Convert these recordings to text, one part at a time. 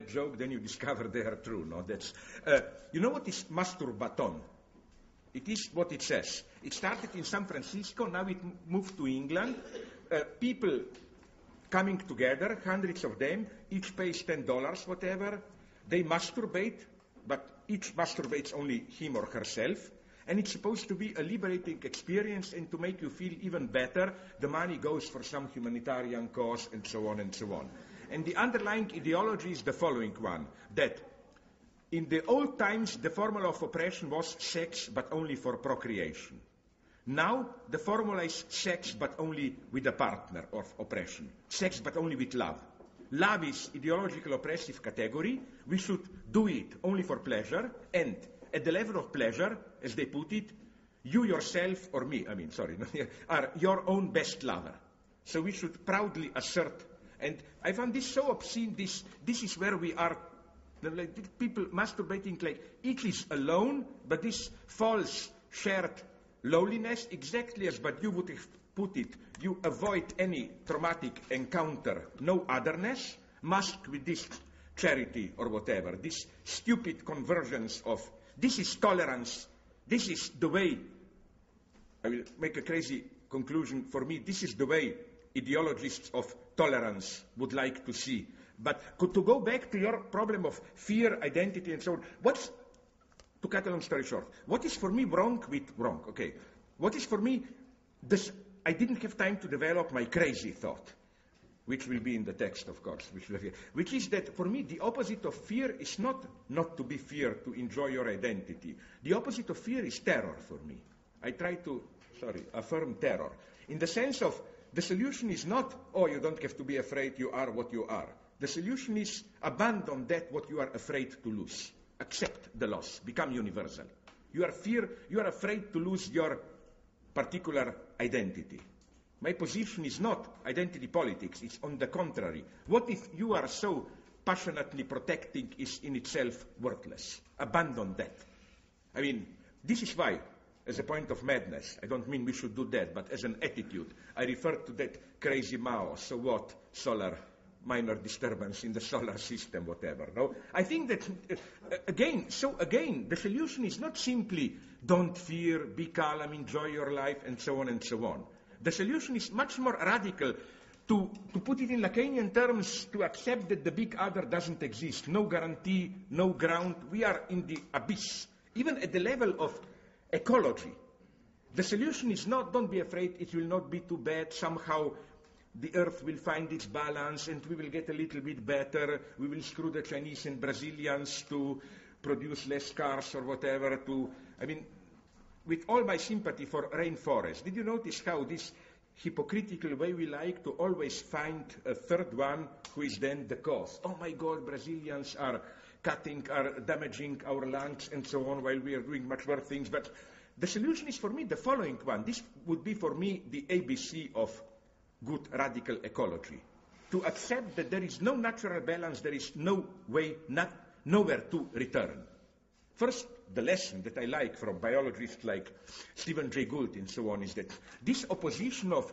joke, then you discover they are true. No, that's you know what is masturbaton? It is what it says. It started in San Francisco. Now it moved to England. People coming together, hundreds of them. Each pays $10, whatever. They masturbate, but each masturbates only him or herself. And it's supposed to be a liberating experience and to make you feel even better. The money goes for some humanitarian cause and so on and so on. And the underlying ideology is the following one, that in the old times the formula of oppression was sex but only for procreation. Now the formula is sex but only with a partner of oppression. Sex but only with love. Love is ideological oppressive category. We should do it only for pleasure, and at the level of pleasure, as they put it, you yourself, or me, are your own best lover. So we should proudly assert, and I found this so obscene, this is where we are, like people masturbating like each is alone, but this false shared loneliness, exactly as but you would have put it, you avoid any traumatic encounter, no otherness, masked with this charity or whatever, this stupid convergence of, this is tolerance, this is the way, I will make a crazy conclusion, for me, this is the way ideologists of tolerance would like to see. But to go back to your problem of fear, identity, and so on, to cut a long story short, what is for me wrong with wrong? Okay, what is for me, I didn't have time to develop my crazy thought, which will be in the text, of course, which is that for me the opposite of fear is not to be feared, to enjoy your identity. The opposite of fear is terror for me. I try to, affirm terror. In the sense of, the solution is not, you don't have to be afraid, you are what you are. The solution is abandon that what you are afraid to lose. Accept the loss, become universal. You are afraid to lose your particular identity. My position is not identity politics, it's on the contrary. What if you are so passionately protecting is in itself worthless? Abandon that. I mean, this is why, as a point of madness, I don't mean we should do that, but as an attitude, I refer to that crazy Mao, so what, solar, minor disturbance in the solar system, whatever. No? I think that, again, the solution is not simply don't fear, be calm, enjoy your life, and so on and so on. The solution is much more radical, to put it in Lacanian terms, to accept that the big other doesn't exist. No guarantee, no ground. We are in the abyss. Even at the level of ecology. The solution is not, don't be afraid, it will not be too bad. Somehow the earth will find its balance and we will get a little bit better. We will screw the Chinese and Brazilians to produce less cars or whatever. With all my sympathy for rainforests, did you notice how this hypocritical way we like to always find a third one who is then the cause? Oh my God, Brazilians are damaging our lungs and so on while we are doing much worse things. But the solution is for me the following one. This would be for me the ABC of good radical ecology. To accept that there is no natural balance, there is no way, nowhere to return. First, the lesson that I like from biologists like Stephen Jay Gould and so on is that this opposition of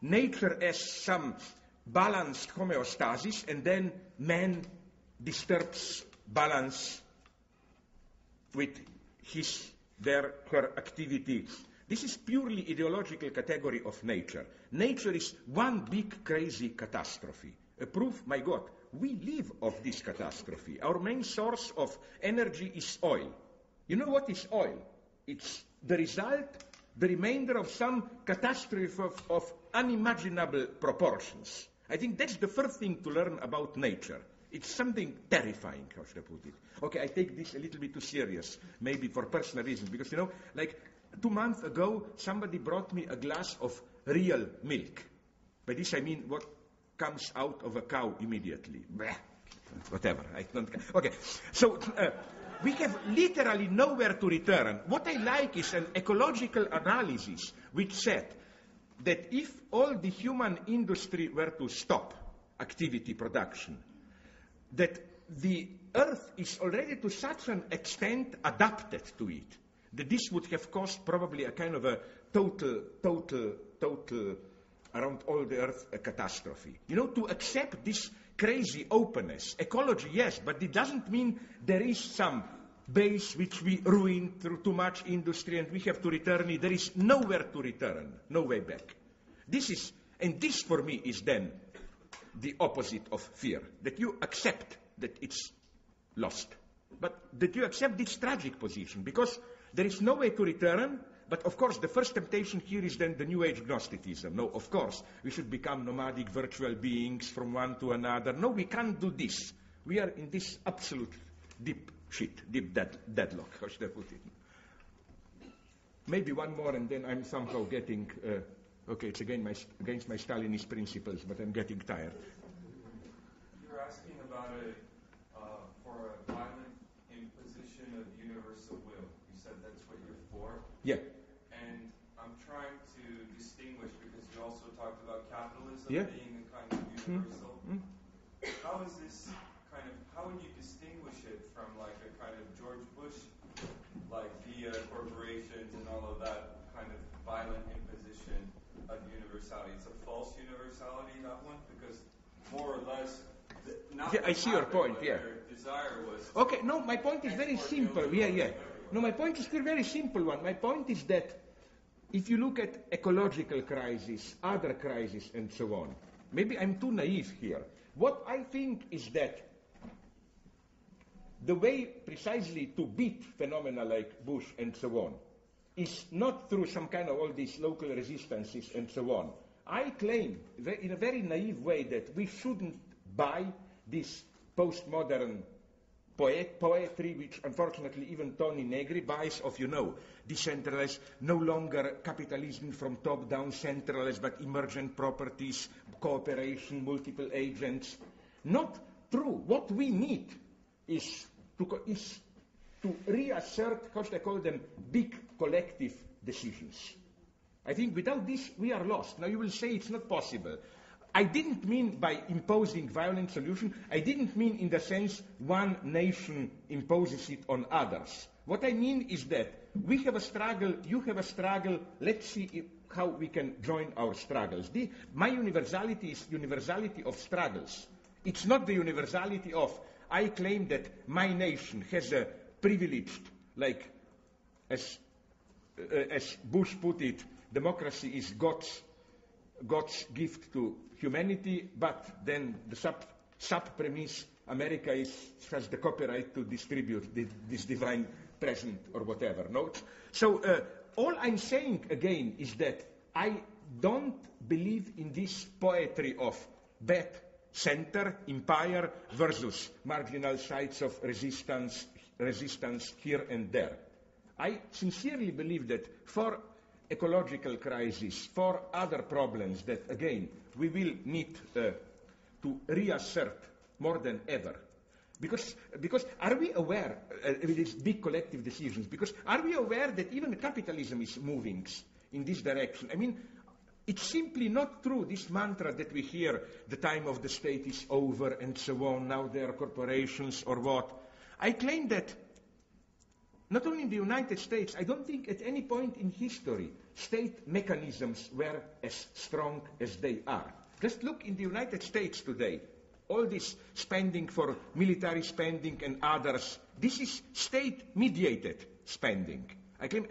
nature as some balanced homeostasis and then man disturbs balance with her activity. This is purely ideological category of nature. Nature is one big crazy catastrophe. A proof, my God, we live of this catastrophe. Our main source of energy is oil. You know what is oil? It's the result, the remainder of some catastrophe of unimaginable proportions. I think that's the first thing to learn about nature. It's something terrifying, how should I put it? Okay, I take this a little bit too serious, maybe for personal reasons, because, like 2 months ago, somebody brought me a glass of real milk. By this I mean what comes out of a cow immediately. Blech. Whatever. Okay. So we have literally nowhere to return. What I like is an ecological analysis which said that if all the human industry were to stop activity production, that the earth is already to such an extent adapted to it, that this would have caused probably a kind of a total around all the earth a catastrophe. To accept this crazy openness. Ecology, yes, but it doesn't mean there is some base which we ruined through too much industry and we have to return it. There is nowhere to return, no way back. This for me is then the opposite of fear, that you accept that it's lost, but that you accept this tragic position, because there is no way to return. But of course, the first temptation here is then the New Age Gnosticism. No, of course, we should become nomadic virtual beings from one to another. No, we can't do this. We are in this absolute deep deadlock, how should I put it? Maybe one more, and then I'm somehow getting, okay, it's against my Stalinist principles, but I'm getting tired. You're asking about for a violent imposition of universal will. You said that's what you're for? Yeah. And I'm trying to distinguish, because you also talked about capitalism being a kind of universal. How is this how would you distinguish it from like a kind of George Bush, like via corporations and all of that kind of violent imposition of universality? It's a false universality, that one, because more or less, I see your point. Yeah. Their desire was. Okay. No, my point is very simple. No, my point is still very simple one. My point is that if you look at ecological crisis, other crises, and so on, maybe I'm too naive here. What I think is that the way precisely to beat phenomena like Bush and so on is not through some kind of all these local resistances and so on. I claim in a very naive way that we shouldn't buy this postmodern poetry, which unfortunately even Tony Negri buys, of, decentralized, no longer capitalism from top down centralized, but emergent properties, cooperation, multiple agents. Not true. What we need is to reassert, how should I call them, big collective decisions. I think without this, we are lost. Now you will say it's not possible. I didn't mean by imposing violent solution, I didn't mean in the sense one nation imposes it on others. What I mean is that we have a struggle, you have a struggle, let's see how we can join our struggles. My universality is universality of struggles. It's not the universality of, I claim that my nation has a privileged, like as Bush put it, democracy is God's gift to humanity, but then the sub-premise, America has the copyright to distribute this divine present or whatever. No? So all I'm saying again is that I don't believe in this poetry of bad center, empire versus marginal sites of resistance here and there. I sincerely believe that for ecological crisis, for other problems that, again, we will need to reassert more than ever. Because are we aware of these big collective decisions? Because are we aware that even capitalism is moving in this direction? I mean, it's simply not true, this mantra that we hear, the time of the state is over and so on, now there are corporations or what. I claim that not only in the United States, I don't think at any point in history state mechanisms were as strong as they are. Just look in the United States today. All this spending for military spending and others, this is state-mediated spending. I claim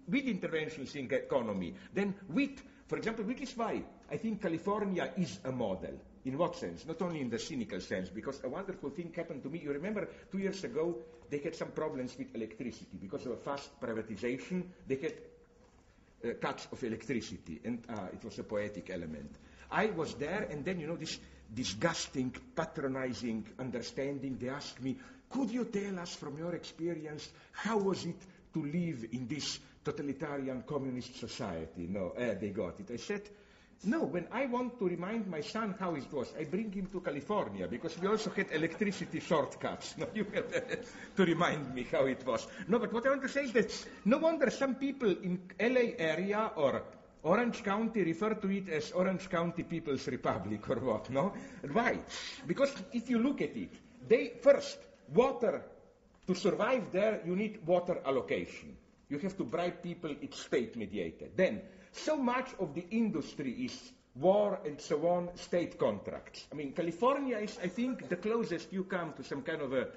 with interventions in the economy, then with, for example, which is why I think California is a model. In what sense? Not only in the cynical sense, because a wonderful thing happened to me. You remember 2 years ago, they had some problems with electricity. Because of a fast privatization, they had cuts of electricity, and it was a poetic element. I was there, and then, this disgusting, patronizing understanding, they asked me, could you tell us from your experience, how was it to live in this totalitarian communist society? No, they got it. I said, no, when I want to remind my son how it was, I bring him to California, because we also had electricity shortcuts. No, you have to remind me how it was. No, but what I want to say is that no wonder some people in LA area or Orange County refer to it as Orange County People's Republic or what, no? Why? Because if you look at it, water, to survive there, you need water allocation. You have to bribe people, it's state-mediated. Then, so much of the industry is war and so on, state contracts. I mean, California is, I think, the closest you come to some kind of a